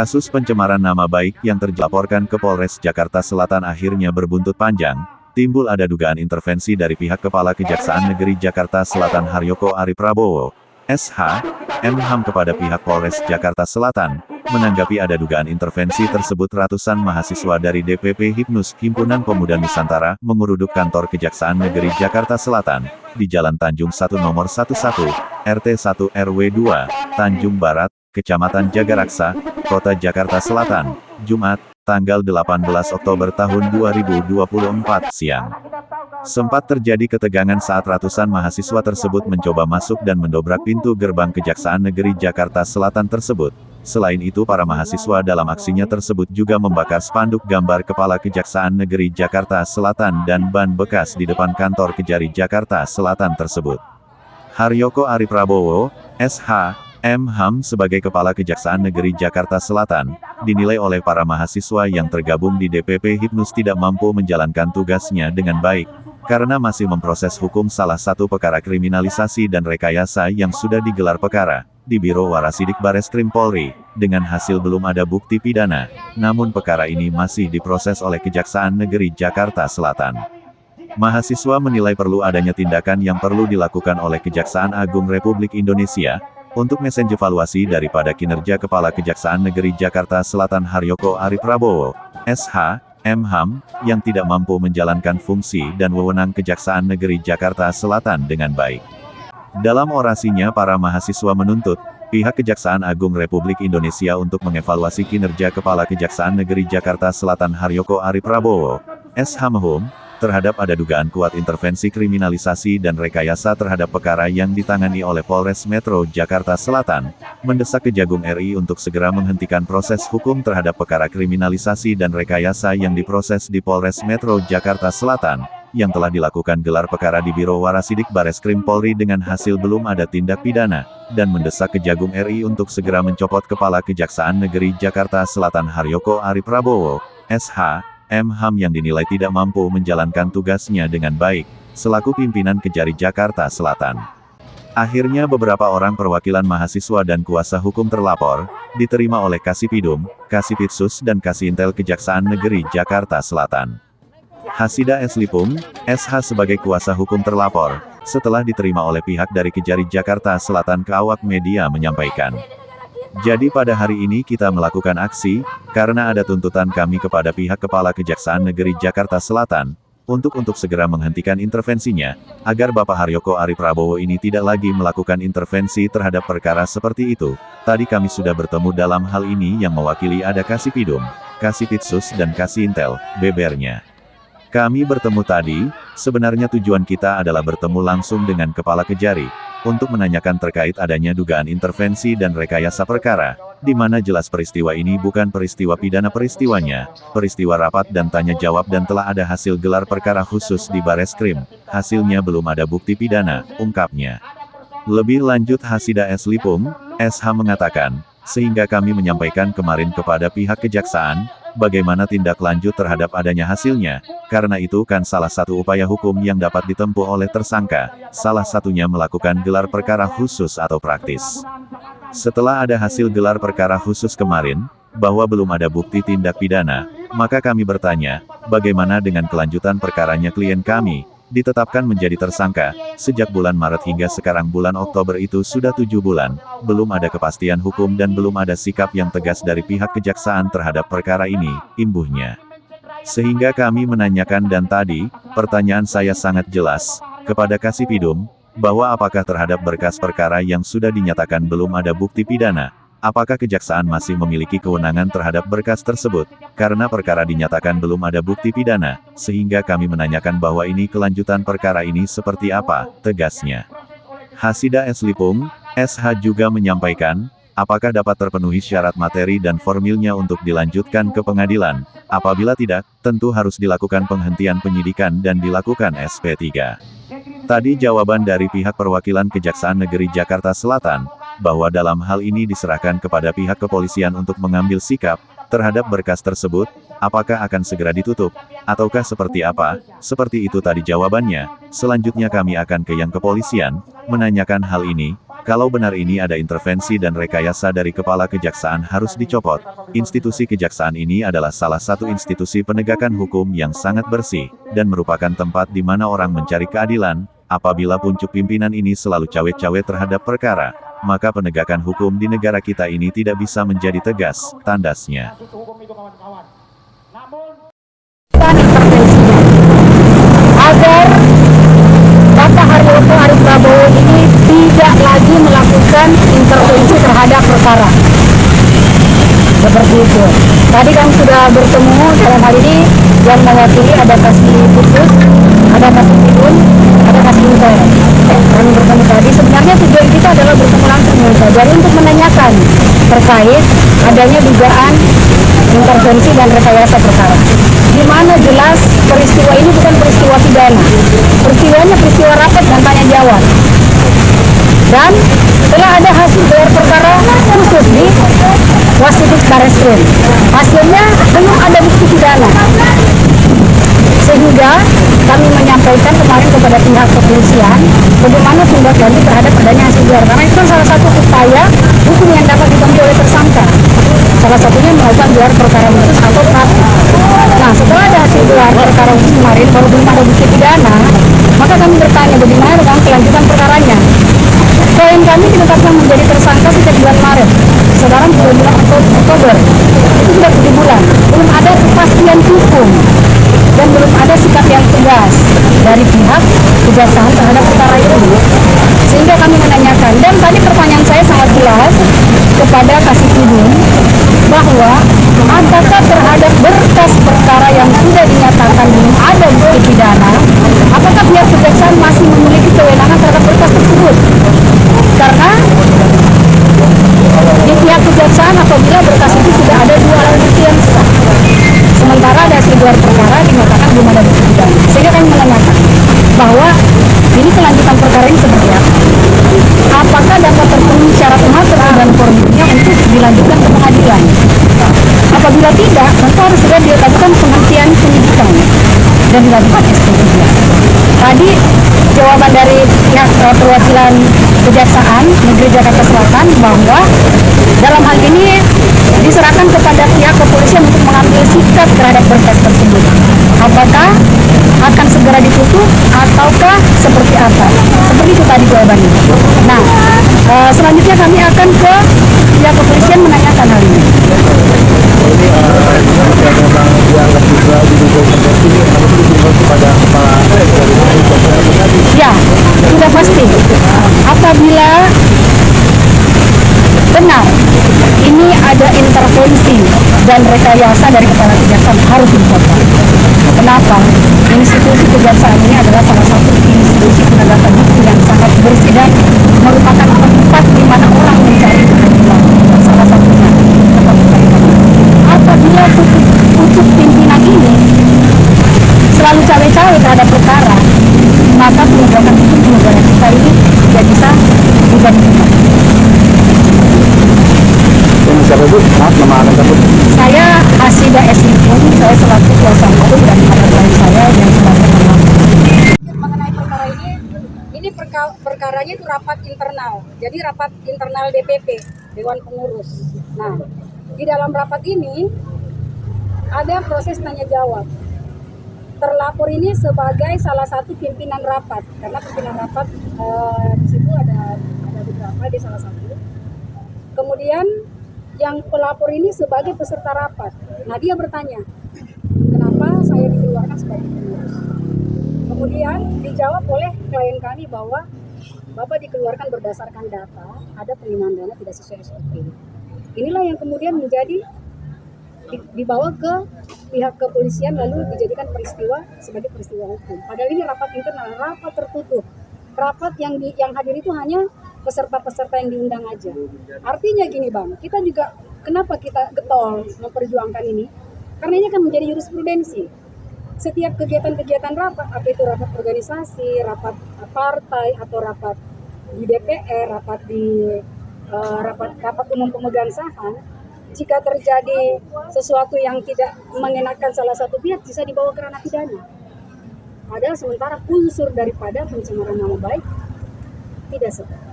Kasus pencemaran nama baik yang terlaporkan ke Polres Jakarta Selatan akhirnya berbuntut panjang. Timbul ada dugaan intervensi dari pihak Kepala Kejaksaan Negeri Jakarta Selatan Haryoko Ari Prabowo, SH, M.Ham kepada pihak Polres Jakarta Selatan. Menanggapi ada dugaan intervensi tersebut, ratusan mahasiswa dari DPP Hipnus Himpunan Pemuda Nusantara menguruduk kantor Kejaksaan Negeri Jakarta Selatan di Jalan Tanjung 1 Nomor 11, RT 1 RW 2, Tanjung Barat, Kecamatan Jagaraksa, Kota Jakarta Selatan, Jumat, tanggal 18 Oktober tahun 2024 siang. Sempat terjadi ketegangan saat ratusan mahasiswa tersebut mencoba masuk dan mendobrak pintu gerbang Kejaksaan Negeri Jakarta Selatan tersebut. Selain itu, para mahasiswa dalam aksinya tersebut juga membakar spanduk gambar Kepala Kejaksaan Negeri Jakarta Selatan dan ban bekas di depan kantor Kejari Jakarta Selatan tersebut. Haryoko Ari Prabowo, SH, M.Ham sebagai Kepala Kejaksaan Negeri Jakarta Selatan, dinilai oleh para mahasiswa yang tergabung di DPP Hipnus tidak mampu menjalankan tugasnya dengan baik, karena masih memproses hukum salah satu perkara kriminalisasi dan rekayasa yang sudah digelar perkara di Biro Warasidik Bareskrim Polri, dengan hasil belum ada bukti pidana, namun perkara ini masih diproses oleh Kejaksaan Negeri Jakarta Selatan. Mahasiswa menilai perlu adanya tindakan yang perlu dilakukan oleh Kejaksaan Agung Republik Indonesia, untuk mengevaluasi daripada kinerja Kepala Kejaksaan Negeri Jakarta Selatan Haryoko Ari Prabowo, SH, M.Ham, yang tidak mampu menjalankan fungsi dan wewenang Kejaksaan Negeri Jakarta Selatan dengan baik. Dalam orasinya, para mahasiswa menuntut pihak Kejaksaan Agung Republik Indonesia untuk mengevaluasi kinerja Kepala Kejaksaan Negeri Jakarta Selatan Haryoko Ari Prabowo, SH, terhadap ada dugaan kuat intervensi kriminalisasi dan rekayasa terhadap perkara yang ditangani oleh Polres Metro Jakarta Selatan, mendesak Kejagung RI untuk segera menghentikan proses hukum terhadap perkara kriminalisasi dan rekayasa yang diproses di Polres Metro Jakarta Selatan, yang telah dilakukan gelar perkara di Biro Warasidik Bareskrim Polri dengan hasil belum ada tindak pidana, dan mendesak Kejagung RI untuk segera mencopot Kepala Kejaksaan Negeri Jakarta Selatan Haryoko Ari Prabowo, SH, M.Ham yang dinilai tidak mampu menjalankan tugasnya dengan baik, selaku pimpinan Kejari Jakarta Selatan. Akhirnya beberapa orang perwakilan mahasiswa dan kuasa hukum terlapor, diterima oleh Kasipidum, Kasipitsus dan Kasintel Kejaksaan Negeri Jakarta Selatan. Hasida S. Lipung, SH sebagai kuasa hukum terlapor, setelah diterima oleh pihak dari Kejari Jakarta Selatan ke awak media menyampaikan, "Jadi pada hari ini kita melakukan aksi, karena ada tuntutan kami kepada pihak Kepala Kejaksaan Negeri Jakarta Selatan, untuk segera menghentikan intervensinya, agar Bapak Haryoko Ari Prabowo ini tidak lagi melakukan intervensi terhadap perkara seperti itu. Tadi kami sudah bertemu dalam hal ini yang mewakili ada Kasipidum, Kasipitsus dan Kasintel, bebernya. Kami bertemu tadi, sebenarnya tujuan kita adalah bertemu langsung dengan Kepala Kejari, untuk menanyakan terkait adanya dugaan intervensi dan rekayasa perkara, di mana jelas peristiwa ini bukan peristiwa pidana peristiwanya, peristiwa rapat dan tanya jawab dan telah ada hasil gelar perkara khusus di Bareskrim, hasilnya belum ada bukti pidana, ungkapnya. Lebih lanjut Hasida S. Lipung, SH mengatakan, sehingga kami menyampaikan kemarin kepada pihak kejaksaan, bagaimana tindak lanjut terhadap adanya hasilnya, karena itu kan salah satu upaya hukum yang dapat ditempuh oleh tersangka, salah satunya melakukan gelar perkara khusus atau praktis. Setelah ada hasil gelar perkara khusus kemarin, bahwa belum ada bukti tindak pidana, maka kami bertanya, bagaimana dengan kelanjutan perkaranya klien kami, ditetapkan menjadi tersangka, sejak bulan Maret hingga sekarang bulan Oktober itu sudah 7 bulan, belum ada kepastian hukum dan belum ada sikap yang tegas dari pihak kejaksaan terhadap perkara ini, imbuhnya. Sehingga kami menanyakan dan tadi, pertanyaan saya sangat jelas, kepada Kasipidum, bahwa apakah terhadap berkas perkara yang sudah dinyatakan belum ada bukti pidana, apakah kejaksaan masih memiliki kewenangan terhadap berkas tersebut, karena perkara dinyatakan belum ada bukti pidana, sehingga kami menanyakan bahwa ini kelanjutan perkara ini seperti apa, tegasnya. Hasida S. Lipung, SH juga menyampaikan, apakah dapat terpenuhi syarat materi dan formilnya untuk dilanjutkan ke pengadilan, apabila tidak, tentu harus dilakukan penghentian penyidikan dan dilakukan SP3. Tadi jawaban dari pihak perwakilan Kejaksaan Negeri Jakarta Selatan, bahwa dalam hal ini diserahkan kepada pihak kepolisian untuk mengambil sikap terhadap berkas tersebut, apakah akan segera ditutup, ataukah seperti apa, seperti itu tadi jawabannya. Selanjutnya kami akan ke yang kepolisian, menanyakan hal ini, Kalau benar ini ada intervensi dan rekayasa dari kepala kejaksaan harus dicopot. Institusi kejaksaan ini adalah salah satu institusi penegakan hukum yang sangat bersih, dan merupakan tempat di mana orang mencari keadilan. Apabila puncuk pimpinan ini selalu cawe-cawe terhadap perkara, maka penegakan hukum di negara kita ini tidak bisa menjadi tegas, tandasnya. Agar Bapak Haryoko Ari Prabowo ini tidak lagi melakukan intervensi terhadap perkara. Seperti itu. Tadi kami sudah bertemu dalam hal ini yang mewakili ada Kasih Khusus, ada Kasih Tidun, ada Kasih Inter. Kami bertemu tadi. Sebenarnya tujuan kita adalah bertemu langsung dengan Sajari untuk menanyakan terkait adanya dugaan intervensi dan rekayasa perkara. Di mana jelas peristiwa ini bukan peristiwa pidana. Peristiwanya peristiwa rapat dan tanya jawab. Dan telah ada hasil gelar perkara khusus di Wasidik Barreskrim. Hasilnya belum ada bukti pidana. Sehingga kami menyampaikan kemarin kepada pihak kepolisian bagaimana tindak lanjut terhadap adanya hasil gelar. Karena itu salah satu upaya hukum yang dapat ditempuh oleh tersangka. Salah satunya melakukan gelar perkara khusus atau PRAP. Nah, setelah ada hasil gelar perkara khusus kemarin baru belum ada bukti pidana, maka kami bertanya bagaimana dengan kelanjutan perkaranya. Klien kami ditetapkan menjadi tersangka sejak bulan Maret. Sekarang sudah bulan Oktober. Itu sudah 7 bulan. Belum ada kepastian hukum dan belum ada sikap yang tegas dari pihak kejaksaan terhadap perkara itu. Sehingga kami menanyakan, dan tadi pertanyaan saya sangat jelas kepada Kasih Tidun bahwa apakah terhadap berkas perkara yang sudah dinyatakan belum ada bukti pidana, apakah pihak kejaksaan masih memiliki kewenangan terhadap berkas tersebut? Karena di pihak kejaksaan apabila berkas itu sudah ada 2 alat bukti yang sah, sementara ada hasil gelar perkara dinyatakan belum ada bukti pidana. Sehingga kami menanyakan bahwa ini kelanjutan perkara ini seperti apa? Apakah dapat terpenuhi syarat material dan formilnya untuk dilanjutkan ke pengadilan? Apabila tidak, maka harus segera dilakukan penghentian penyidikan dan dilakukan SP3. Tadi jawaban dari pihak perwakilan Kejaksaan Negeri Jakarta Selatan bahwa dalam hal ini diserahkan kepada pihak kepolisian untuk mengambil sikap terhadap berkas tersebut. Apakah akan segera ditutup ataukah seperti apa? Seperti itu tadi jawabannya. Nah, selanjutnya kami akan ke pihak kepolisian menanyakan hal ini. Ya, sudah pasti. Apabila benar ini ada intervensi dan rekayasa dari kepala kejaksaan harus dicopot. Kenapa? Institusi kejaksaan ini adalah salah satu institusi penegakan hukum yang sangat bersih dan merupakan tempat di mana orang mencari keadilan. Salah satunya tempat mencari keadilan. Apabila pucuk pimpinan ini selalu cawe-cawe terhadap perkara, maka penegakan hukum di negara kita ini tidak bisa digantikan. Siapa itu? Maaf, nama anda siapa? Saya Hasida Esipun, saya selaku kuasa hukum dan klien saya yang selaku mengenai perkara ini perkaranya itu rapat internal. Jadi rapat internal DPP, Dewan Pengurus. Nah, di dalam rapat ini ada proses tanya jawab. Terlapor ini sebagai salah satu pimpinan rapat, karena pimpinan rapat di situ ada beberapa di salah satu. Kemudian yang pelapor ini sebagai peserta rapat. Nah, dia bertanya, kenapa saya dikeluarkan sebagai pengurus? Kemudian dijawab oleh klien kami bahwa Bapak dikeluarkan berdasarkan data, ada penerimaan dana tidak sesuai SOP. Inilah yang kemudian menjadi dibawa ke pihak kepolisian lalu dijadikan peristiwa sebagai peristiwa hukum. Padahal ini rapat internal, rapat tertutup. Rapat yang hadir itu hanya peserta-peserta yang diundang aja. Artinya gini Bang, kita juga kenapa kita getol memperjuangkan ini? Karena ini akan menjadi jurisprudensi. Setiap kegiatan-kegiatan rapat, apa itu rapat organisasi, rapat partai atau rapat di DPR, rapat di rapat umum pemegang saham, jika terjadi sesuatu yang tidak mengenakan salah satu pihak bisa dibawa ke ranah pidana. Padahal sementara unsur daripada pencemaran nama baik tidak seperti.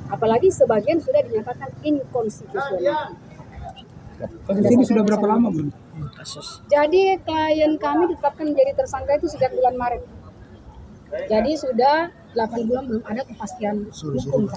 Apalagi sebagian sudah dinyatakan inkonstitusional. Kasus ini sudah berapa lama belum? Jadi klien kami ditetapkan menjadi tersangka itu sejak bulan Maret. Jadi sudah 8 bulan belum ada kepastian hukum.